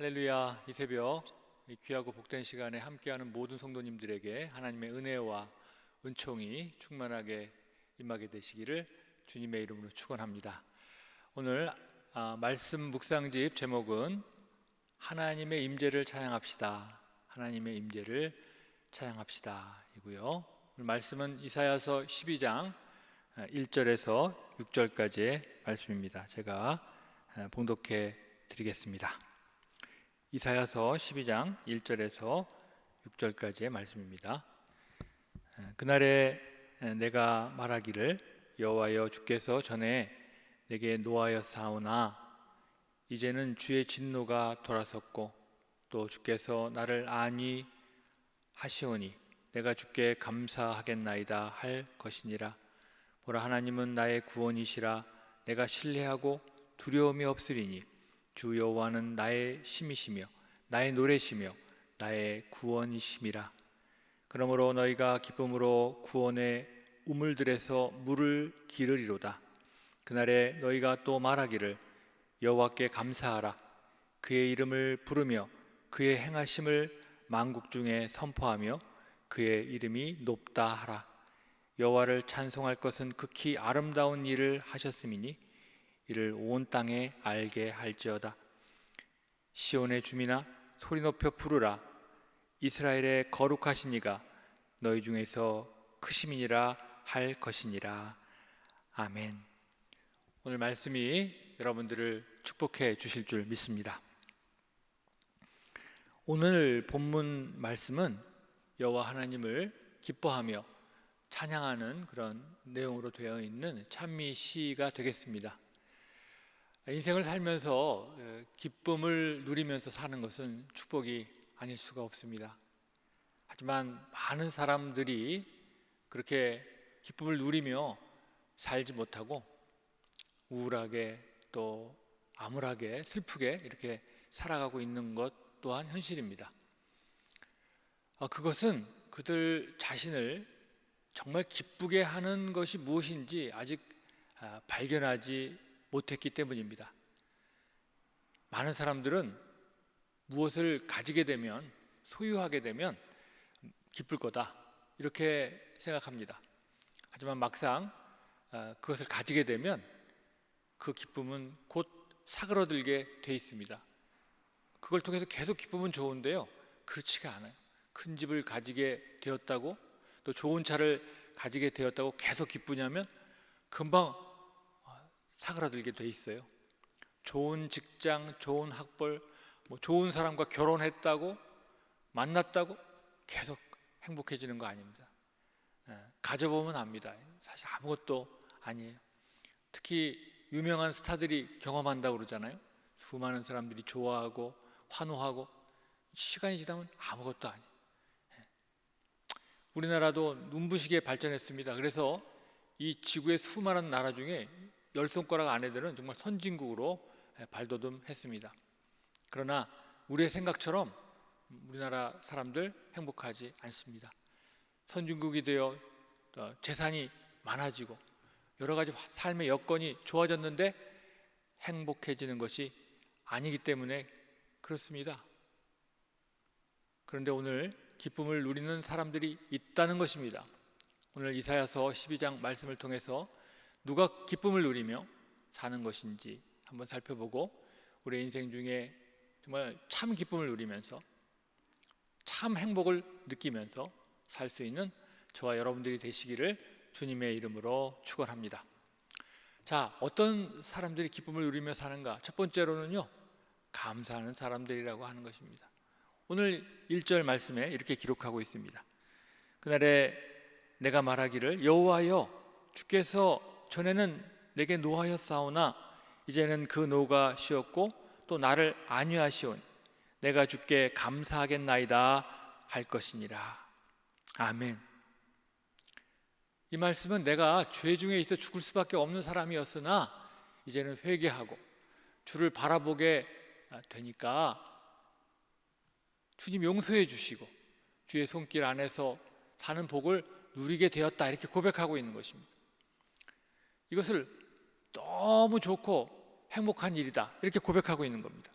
할렐루야. 이 새벽 이 귀하고 복된 시간에 함께하는 모든 성도님들에게 하나님의 은혜와 은총이 충만하게 임하게 되시기를 주님의 이름으로 축원합니다. 오늘 말씀 묵상집 제목은 하나님의 임재를 찬양합시다. 하나님의 임재를 찬양합시다 이고요. 오늘 말씀은 이사야서 12장 1절에서 6절까지의 말씀입니다. 제가 봉독해 드리겠습니다. 이사야서 12장 1절에서 6절까지의 말씀입니다. 그날에 내가 말하기를 여호와여 주께서 전에 내게 노하였사오나 이제는 주의 진노가 돌아섰고 또 주께서 나를 안위 하시오니 내가 주께 감사하겠나이다 할 것이니라. 보라, 하나님은 나의 구원이시라. 내가 신뢰하고 두려움이 없으리니 주 여호와는 나의 힘이시며 나의 노래시며 나의 구원이심이라. 그러므로 너희가 기쁨으로 구원의 우물들에서 물을 기르리로다. 그날에 너희가 또 말하기를 여호와께 감사하라. 그의 이름을 부르며 그의 행하심을 만국 중에 선포하며 그의 이름이 높다 하라. 여호와를 찬송할 것은 극히 아름다운 일을 하셨음이니 이를 온 땅에 알게 할지어다. 시온의 주민아 소리 높여 부르라. 이스라엘의 거룩하신 이가 너희 중에서 크심이니라 할 것이니라. 아멘. 오늘 말씀이 여러분들을 축복해 주실 줄 믿습니다. 오늘 본문 말씀은 여호와 하나님을 기뻐하며 찬양하는 그런 내용으로 되어 있는 찬미 시가 되겠습니다. 인생을 살면서 기쁨을 누리면서 사는 것은 축복이 아닐 수가 없습니다. 하지만 많은 사람들이 그렇게 기쁨을 누리며 살지 못하고 우울하게 또 암울하게 슬프게 이렇게 살아가고 있는 것 또한 현실입니다. 그것은 그들 자신을 정말 기쁘게 하는 것이 무엇인지 아직 발견하지 못했기 때문입니다. 많은 사람들은 무엇을 가지게 되면, 소유하게 되면 기쁠 거다 이렇게 생각합니다. 하지만 막상 그것을 가지게 되면 그 기쁨은 곧 사그러들게 돼 있습니다. 그걸 통해서 계속 기쁨은 좋은데요, 그렇지가 않아요. 큰 집을 가지게 되었다고, 또 좋은 차를 가지게 되었다고 계속 기쁘냐면 금방 사그라들게 돼 있어요. 좋은 직장, 좋은 학벌, 좋은 사람과 결혼했다고, 만났다고 계속 행복해지는 거 아닙니다. 가져보면 압니다. 사실 아무것도 아니에요. 특히 유명한 스타들이 경험한다고 그러잖아요. 수많은 사람들이 좋아하고 환호하고 시간이 지나면 아무것도 아니에요. 우리나라도 눈부시게 발전했습니다. 그래서 이 지구의 수많은 나라 중에 10손가락 안에들은 정말 선진국으로 발돋움했습니다. 그러나 우리의 생각처럼 우리나라 사람들 행복하지 않습니다. 선진국이 되어 재산이 많아지고 여러 가지 삶의 여건이 좋아졌는데 행복해지는 것이 아니기 때문에 그렇습니다. 그런데 오늘 기쁨을 누리는 사람들이 있다는 것입니다. 오늘 이사야서 12장 말씀을 통해서 누가 기쁨을 누리며 사는 것인지 한번 살펴보고 우리의 인생 중에 정말 참 기쁨을 누리면서 참 행복을 느끼면서 살 수 있는 저와 여러분들이 되시기를 주님의 이름으로 축원합니다. 자, 어떤 사람들이 기쁨을 누리며 사는가? 첫 번째로는요, 감사하는 사람들이라고 하는 것입니다. 오늘 1절 말씀에 이렇게 기록하고 있습니다. 그날에 내가 말하기를 여호와여 주께서 전에는 내게 노하였사오나 이제는 그 노가 쉬었고 또 나를 안위하시오니 내가 주께 감사하겠나이다 할 것이니라. 아멘. 이 말씀은 내가 죄 중에 있어 죽을 수밖에 없는 사람이었으나 이제는 회개하고 주를 바라보게 되니까 주님 용서해 주시고 주의 손길 안에서 사는 복을 누리게 되었다 이렇게 고백하고 있는 것입니다. 이것을 너무 좋고 행복한 일이다 이렇게 고백하고 있는 겁니다.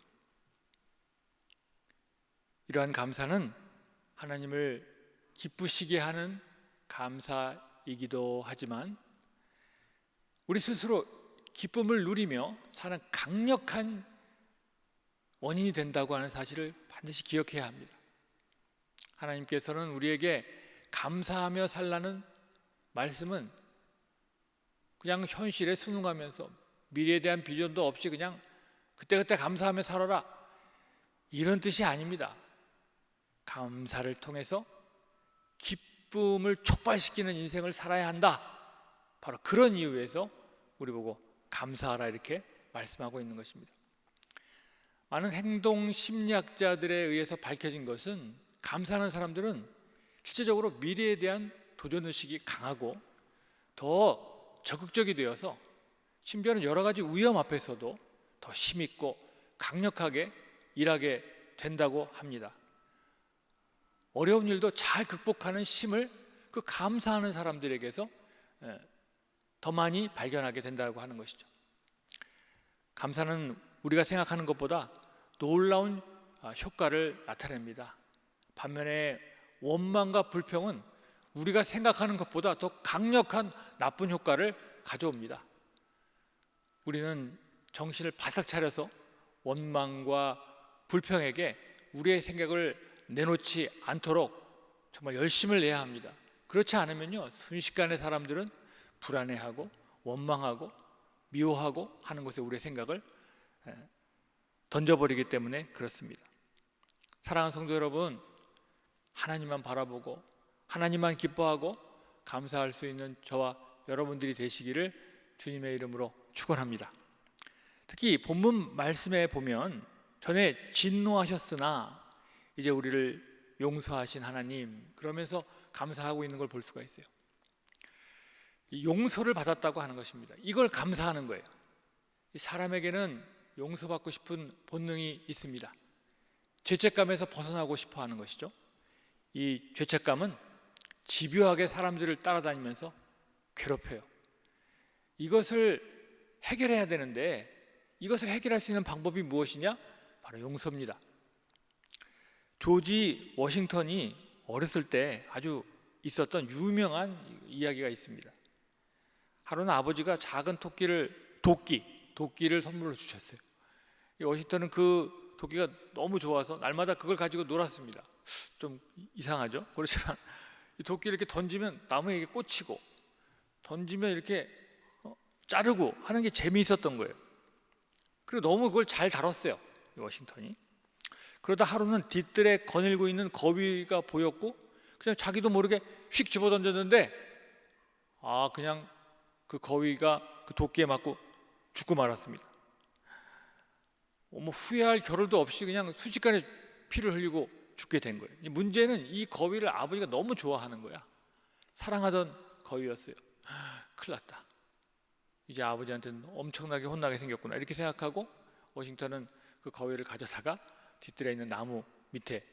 이러한 감사는 하나님을 기쁘시게 하는 감사이기도 하지만 우리 스스로 기쁨을 누리며 사는 강력한 원인이 된다고 하는 사실을 반드시 기억해야 합니다. 하나님께서는 우리에게 감사하며 살라는 말씀은 그냥 현실에 순응하면서 미래에 대한 비전도 없이 그냥 그때그때 감사하며 살아라, 이런 뜻이 아닙니다. 감사를 통해서 기쁨을 촉발시키는 인생을 살아야 한다, 바로 그런 이유에서 우리 보고 감사하라 이렇게 말씀하고 있는 것입니다. 많은 행동 심리학자들에 의해서 밝혀진 것은 감사하는 사람들은 실제적으로 미래에 대한 도전의식이 강하고 더 적극적이 되어서 심지어는 여러 가지 위험 앞에서도 더 힘있고 강력하게 일하게 된다고 합니다. 어려운 일도 잘 극복하는 힘을 그 감사하는 사람들에게서 더 많이 발견하게 된다고 하는 것이죠. 감사는 우리가 생각하는 것보다 놀라운 효과를 나타냅니다. 반면에 원망과 불평은 우리가 생각하는 것보다 더 강력한 나쁜 효과를 가져옵니다. 우리는 정신을 바싹 차려서 원망과 불평에게 우리의 생각을 내놓지 않도록 정말 열심을 내야 합니다. 그렇지 않으면요, 순식간에 사람들은 불안해하고 원망하고 미워하고 하는 것에 우리의 생각을 던져버리기 때문에 그렇습니다. 사랑하는 성도 여러분, 하나님만 바라보고 하나님만 기뻐하고 감사할 수 있는 저와 여러분들이 되시기를 주님의 이름으로 축원합니다. 특히 본문 말씀에 보면 전에 진노하셨으나 이제 우리를 용서하신 하나님, 그러면서 감사하고 있는 걸 볼 수가 있어요. 용서를 받았다고 하는 것입니다. 이걸 감사하는 거예요. 사람에게는 용서받고 싶은 본능이 있습니다. 죄책감에서 벗어나고 싶어 하는 것이죠. 이 죄책감은 집요하게 사람들을 따라다니면서 괴롭혀요. 이것을 해결해야 되는데 이것을 해결할 수 있는 방법이 무엇이냐? 바로 용서입니다. 조지 워싱턴이 어렸을 때 아주 있었던 유명한 이야기가 있습니다. 하루는 아버지가 작은 도끼를 선물로 주셨어요. 이 워싱턴은 그 도끼가 너무 좋아서 날마다 그걸 가지고 놀았습니다. 좀 이상하죠? 그렇지만 이 도끼를 이렇게 던지면 나무에 꽂히고 던지면 이렇게 자르고 하는 게 재미있었던 거예요. 그리고 너무 그걸 잘 다뤘어요, 이 워싱턴이. 그러다 하루는 뒤뜰에 거닐고 있는 거위가 보였고 그냥 자기도 모르게 휙 집어 던졌는데 그냥 그 거위가 그 도끼에 맞고 죽고 말았습니다. 후회할 겨를도 없이 그냥 순식간에 피를 흘리고 죽게 된 거예요. 문제는 이 거위를 아버지가 너무 좋아하는 거야. 사랑하던 거위였어요. 큰일 났다. 이제 아버지한테는 엄청나게 혼나게 생겼구나, 이렇게 생각하고 워싱턴은 그 거위를 가져다가 뒤뜰에 있는 나무 밑에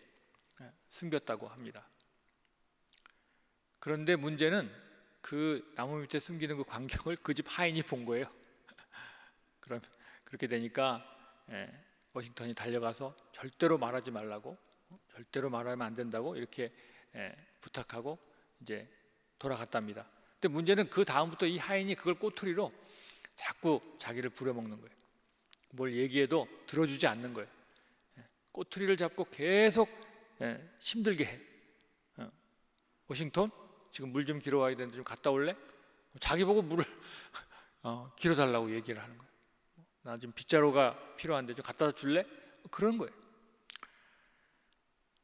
숨겼다고 합니다. 그런데 문제는 그 나무 밑에 숨기는 그 광경을 그 집 하인이 본 거예요. 그럼 그렇게 되니까 워싱턴이 달려가서 절대로 말하지 말라고, 절대로 말하면 안 된다고 이렇게 부탁하고 이제 돌아갔답니다. 근데 문제는 그 다음부터 이 하인이 그걸 꼬투리로 자꾸 자기를 부려먹는 거예요. 뭘 얘기해도 들어주지 않는 거예요. 꼬투리를 잡고 계속 힘들게 해. 워싱턴, 지금 물 좀 길어 와야 되는데 좀 갔다 올래? 자기 보고 물을 길어 달라고 얘기를 하는 거예요. 나 지금 빗자루가 필요한데 좀 갖다 줄래? 그런 거예요.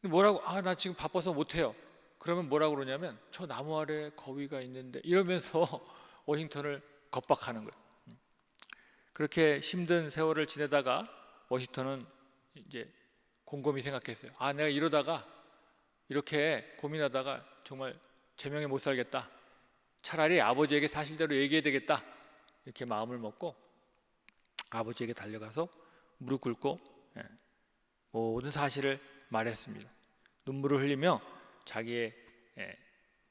뭐라고? 나 지금 바빠서 못해요. 그러면 뭐라고 그러냐면 저 나무 아래 거위가 있는데, 이러면서 워싱턴을 겁박하는 거예요. 그렇게 힘든 세월을 지내다가 워싱턴은 이제 곰곰이 생각했어요. 내가 이러다가 이렇게 고민하다가 정말 제명에 못 살겠다. 차라리 아버지에게 사실대로 얘기해야 되겠다. 이렇게 마음을 먹고 아버지에게 달려가서 무릎 꿇고 모든 사실을 말했습니다. 눈물을 흘리며 자기의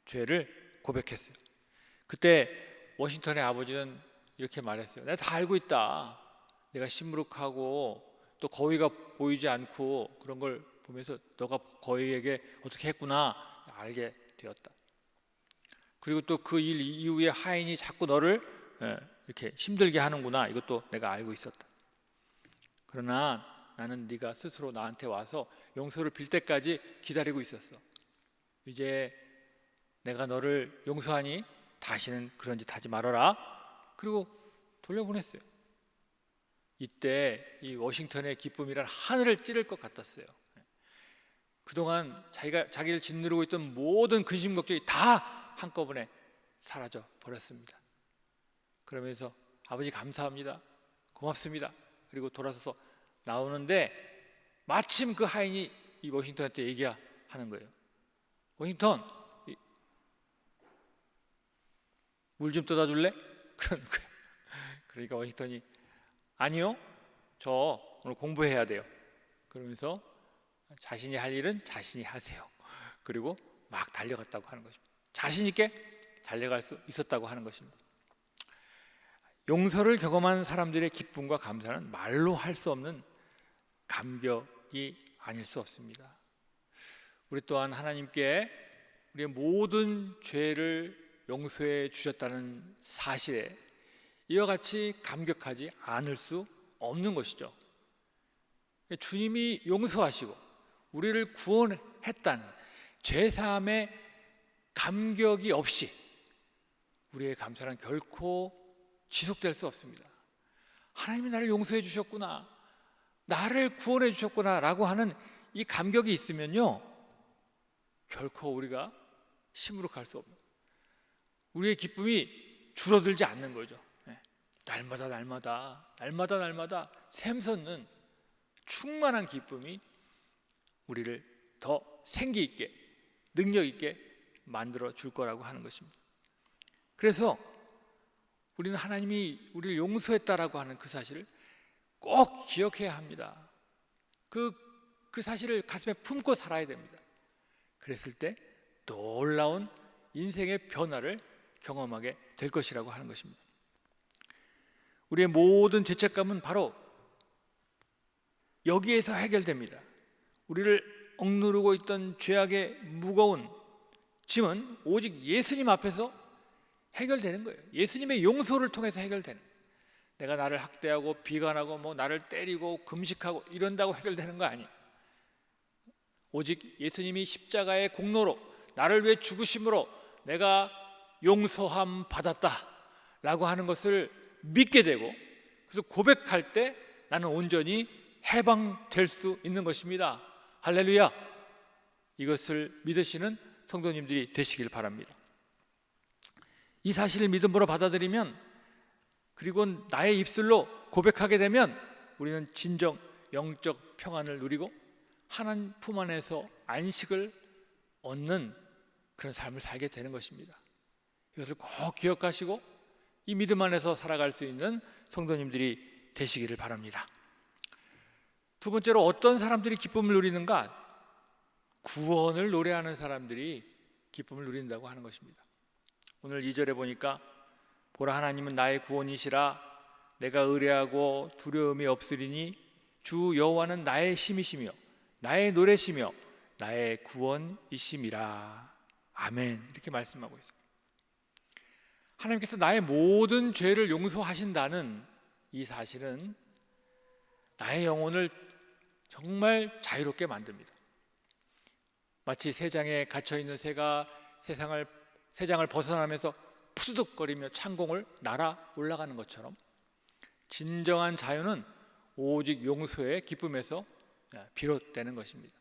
죄를 고백했어요. 그때 워싱턴의 아버지는 이렇게 말했어요. 내가 다 알고 있다. 내가 시무룩하고 또 거위가 보이지 않고 그런 걸 보면서 너가 거위에게 어떻게 했구나 알게 되었다. 그리고 또 그 일 이후에 하인이 자꾸 너를 이렇게 힘들게 하는구나, 이것도 내가 알고 있었다. 그러나 나는 네가 스스로 나한테 와서 용서를 빌 때까지 기다리고 있었어. 이제 내가 너를 용서하니 다시는 그런 짓 하지 말아라. 그리고 돌려보냈어요. 이때 이 워싱턴의 기쁨이란 하늘을 찌를 것 같았어요. 그동안 자기를 짓누르고 있던 모든 근심 걱정이 다 한꺼번에 사라져 버렸습니다. 그러면서 아버지 감사합니다, 고맙습니다. 그리고 돌아서서 나오는데 마침 그 하인이 이 워싱턴한테 얘기하는 거예요. 워싱턴, 물 좀 떠다 줄래? 그러는 거예요. 그러니까 워싱턴이 아니요, 저 오늘 공부해야 돼요. 그러면서 자신이 할 일은 자신이 하세요. 그리고 막 달려갔다고 하는 것입니다. 자신 있게 달려갈 수 있었다고 하는 것입니다. 용서를 경험한 사람들의 기쁨과 감사는 말로 할 수 없는 감격이 아닐 수 없습니다. 우리 또한 하나님께 우리의 모든 죄를 용서해 주셨다는 사실에 이와 같이 감격하지 않을 수 없는 것이죠. 주님이 용서하시고 우리를 구원했다는 죄사함의 감격이 없이 우리의 감사는 결코 지속될 수 없습니다. 하나님이 나를 용서해 주셨구나, 나를 구원해 주셨구나 라고 하는 이 감격이 있으면요, 결코 우리가 시무룩할 수 없는, 우리의 기쁨이 줄어들지 않는 거죠. 날마다 샘솟는 충만한 기쁨이 우리를 더 생기 있게, 능력 있게 만들어 줄 거라고 하는 것입니다. 그래서 우리는 하나님이 우리를 용서했다라고 하는 그 사실을 꼭 기억해야 합니다. 그 사실을 가슴에 품고 살아야 됩니다. 그랬을 때 놀라운 인생의 변화를 경험하게 될 것이라고 하는 것입니다. 우리의 모든 죄책감은 바로 여기에서 해결됩니다. 우리를 억누르고 있던 죄악의 무거운 짐은 오직 예수님 앞에서 해결되는 거예요. 예수님의 용서를 통해서 해결되는, 내가 나를 학대하고 비관하고 나를 때리고 금식하고 이런다고 해결되는 거 아니에요. 오직 예수님이 십자가의 공로로 나를 위해 죽으심으로 내가 용서함 받았다 라고 하는 것을 믿게 되고, 그래서 고백할 때 나는 온전히 해방될 수 있는 것입니다. 할렐루야. 이것을 믿으시는 성도님들이 되시길 바랍니다. 이 사실을 믿음으로 받아들이면, 그리고 나의 입술로 고백하게 되면 우리는 진정 영적 평안을 누리고 하나님 품 안에서 안식을 얻는 그런 삶을 살게 되는 것입니다. 이것을 꼭 기억하시고 이 믿음 안에서 살아갈 수 있는 성도님들이 되시기를 바랍니다. 두 번째로, 어떤 사람들이 기쁨을 누리는가? 구원을 노래하는 사람들이 기쁨을 누린다고 하는 것입니다. 오늘 2절에 보니까 보라, 하나님은 나의 구원이시라. 내가 의뢰하고 두려움이 없으리니 주 여호와는 나의 힘이시며 나의 노래시며 나의 구원이심이라. 아멘. 이렇게 말씀하고 있습니다. 하나님께서 나의 모든 죄를 용서하신다는 이 사실은 나의 영혼을 정말 자유롭게 만듭니다. 마치 새장에 갇혀있는 새가 새장을 벗어나면서 푸드득거리며 창공을 날아 올라가는 것처럼, 진정한 자유는 오직 용서의 기쁨에서 비롯되는 것입니다.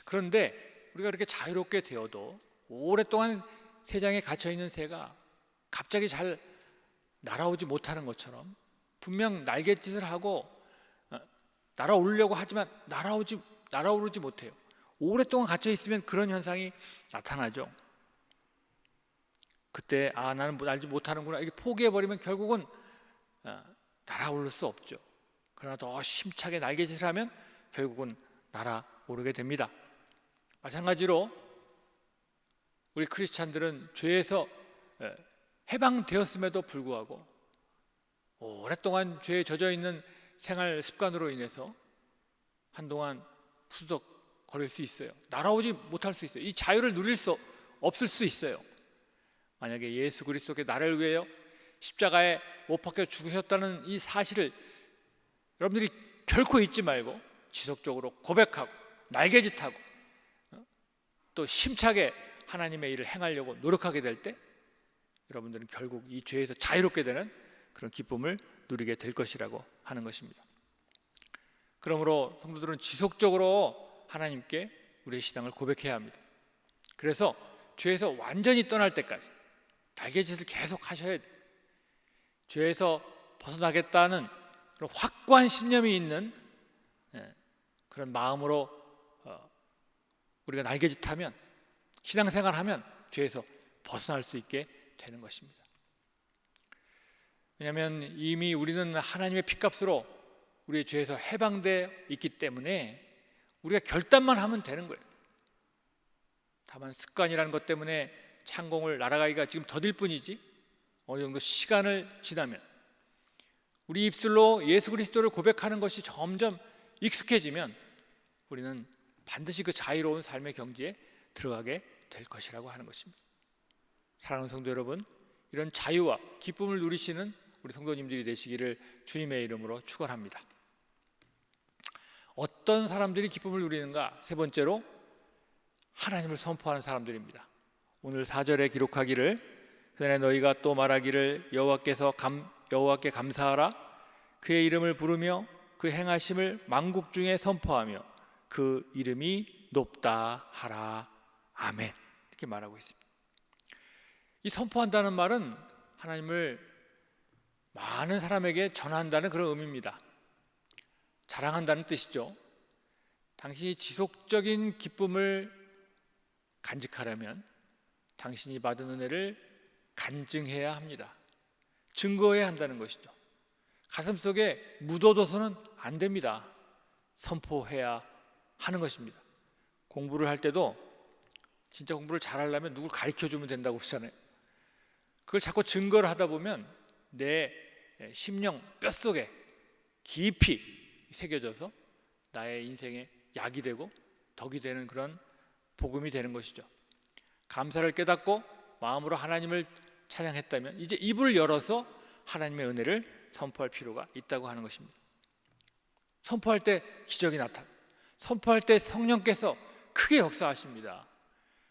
그런데 우리가 그렇게 자유롭게 되어도 오랫동안 새장에 갇혀있는 새가 갑자기 잘 날아오지 못하는 것처럼, 분명 날갯짓을 하고 날아오려고 하지만 날아오르지 못해요. 오랫동안 갇혀 있으면 그런 현상이 나타나죠. 그때 나는 날지 못하는구나 이렇게 포기해버리면 결국은 날아오를 수 없죠. 그러나 더 힘차게 날갯짓을 하면 결국은 날아오르게 됩니다. 마찬가지로 우리 크리스찬들은 죄에서 해방되었음에도 불구하고 오랫동안 죄에 젖어 있는 생활 습관으로 인해서 한동안 후덕거릴 수 있어요. 날아오지 못할 수 있어요. 이 자유를 누릴 수 없을 수 있어요. 만약에 예수 그리스도께 나를 위하여 십자가에 못 박혀 죽으셨다는 이 사실을 여러분들이 결코 잊지 말고 지속적으로 고백하고 날개짓하고 또 힘차게 하나님의 일을 행하려고 노력하게 될 때 여러분들은 결국 이 죄에서 자유롭게 되는 그런 기쁨을 누리게 될 것이라고 하는 것입니다. 그러므로 성도들은 지속적으로 하나님께 우리의 신앙을 고백해야 합니다. 그래서 죄에서 완전히 떠날 때까지 날개짓을 계속 하셔야 돼요. 죄에서 벗어나겠다는 그런 확고한 신념이 있는 그런 마음으로 우리가 날개짓하면, 신앙생활하면 죄에서 벗어날 수 있게 되는 것입니다. 왜냐하면 이미 우리는 하나님의 피값으로 우리의 죄에서 해방되어 있기 때문에 우리가 결단만 하면 되는 거예요. 다만 습관이라는 것 때문에 창공을 날아가기가 지금 더딜 뿐이지, 어느 정도 시간을 지나면 우리 입술로 예수 그리스도를 고백하는 것이 점점 익숙해지면 우리는 반드시 그 자유로운 삶의 경지에 들어가게 될 것이라고 하는 것입니다. 사랑하는 성도 여러분, 이런 자유와 기쁨을 누리시는 우리 성도님들이 되시기를 주님의 이름으로 축원합니다. 어떤 사람들이 기쁨을 누리는가? 세 번째로 하나님을 선포하는 사람들입니다. 오늘 4절에 기록하기를 그날에 너희가 또 말하기를 여호와께 감사하라. 그의 이름을 부르며 그 행하심을 만국 중에 선포하며 그 이름이 높다 하라. 아멘. 이렇게 말하고 있습니다. 이 선포한다는 말은 하나님을 많은 사람에게 전한다는 그런 의미입니다. 자랑한다는 뜻이죠. 당신이 지속적인 기쁨을 간직하려면 당신이 받은 은혜를 간증해야 합니다. 증거해야 한다는 것이죠. 가슴속에 묻어둬서는 안 됩니다. 선포해야 하는 것입니다. 공부를 할 때도 진짜 공부를 잘하려면 누굴 가르쳐주면 된다고 그러잖아요. 그걸 자꾸 증거를 하다 보면 내 심령 뼛속에 깊이 새겨져서 나의 인생에 약이 되고 덕이 되는 그런 복음이 되는 것이죠. 감사를 깨닫고 마음으로 하나님을 찬양했다면 이제 입을 열어서 하나님의 은혜를 선포할 필요가 있다고 하는 것입니다. 선포할 때 기적이 나타나요. 선포할 때 성령께서 크게 역사하십니다.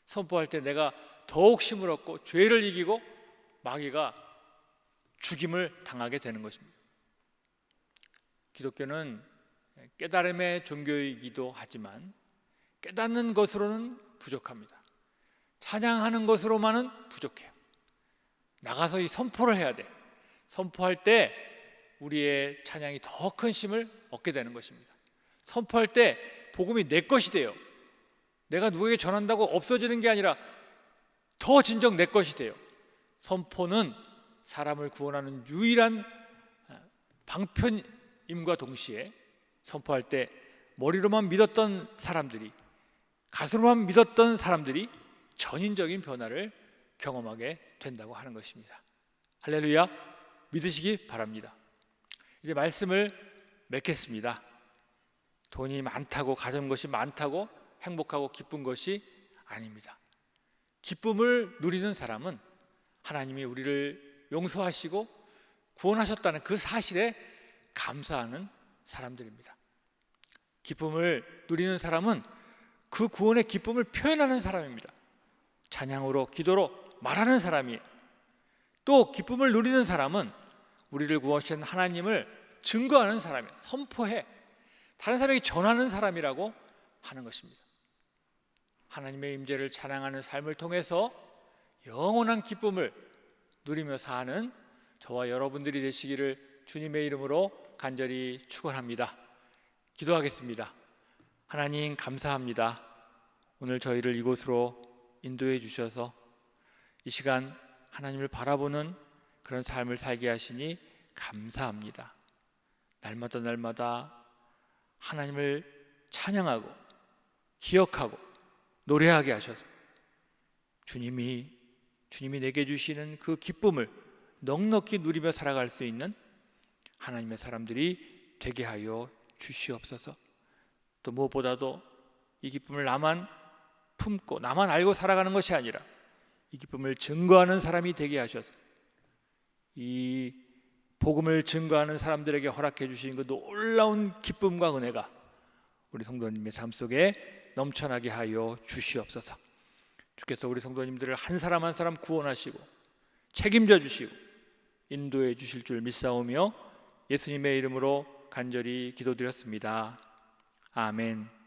선포할 때 내가 더욱 힘을 얻고 죄를 이기고 마귀가 죽임을 당하게 되는 것입니다. 기독교는 깨달음의 종교이기도 하지만 깨닫는 것으로는 부족합니다. 찬양하는 것으로만은 부족해요. 나가서 이 선포를 해야 돼. 선포할 때 우리의 찬양이 더 큰 힘을 얻게 되는 것입니다. 선포할 때 복음이 내 것이 돼요. 내가 누구에게 전한다고 없어지는 게 아니라 더 진정 내 것이 돼요. 선포는 사람을 구원하는 유일한 방편임과 동시에 선포할 때 머리로만 믿었던 사람들이, 가슴으로만 믿었던 사람들이 전인적인 변화를 경험하게 된다고 하는 것입니다. 할렐루야, 믿으시기 바랍니다. 이제 말씀을 맺겠습니다. 돈이 많다고, 가진 것이 많다고 행복하고 기쁜 것이 아닙니다. 기쁨을 누리는 사람은 하나님이 우리를 용서하시고 구원하셨다는 그 사실에 감사하는 사람들입니다. 기쁨을 누리는 사람은 그 구원의 기쁨을 표현하는 사람입니다. 찬양으로, 기도로 말하는 사람이에요. 또 기쁨을 누리는 사람은 우리를 구원하신 하나님을 증거하는 사람이에요. 선포해 다른 사람에게 전하는 사람이라고 하는 것입니다. 하나님의 임재를 찬양하는 삶을 통해서 영원한 기쁨을 누리며 사는 저와 여러분들이 되시기를 주님의 이름으로 간절히 축원합니다. 기도하겠습니다. 하나님 감사합니다. 오늘 저희를 이곳으로 인도해 주셔서 이 시간 하나님을 바라보는 그런 삶을 살게 하시니 감사합니다. 날마다 하나님을 찬양하고 기억하고 노래하게 하셔서 주님이 내게 주시는 그 기쁨을 넉넉히 누리며 살아갈 수 있는 하나님의 사람들이 되게 하여 주시옵소서. 또 무엇보다도 이 기쁨을 나만 품고 나만 알고 살아가는 것이 아니라 이 기쁨을 증거하는 사람이 되게 하셔서 이 복음을 증거하는 사람들에게 허락해 주신 그 놀라운 기쁨과 은혜가 우리 성도님의 삶 속에 넘쳐나게 하여 주시옵소서. 주께서 우리 성도님들을 한 사람 한 사람 구원하시고 책임져 주시고 인도해 주실 줄 믿사오며 예수님의 이름으로 간절히 기도드렸습니다. 아멘.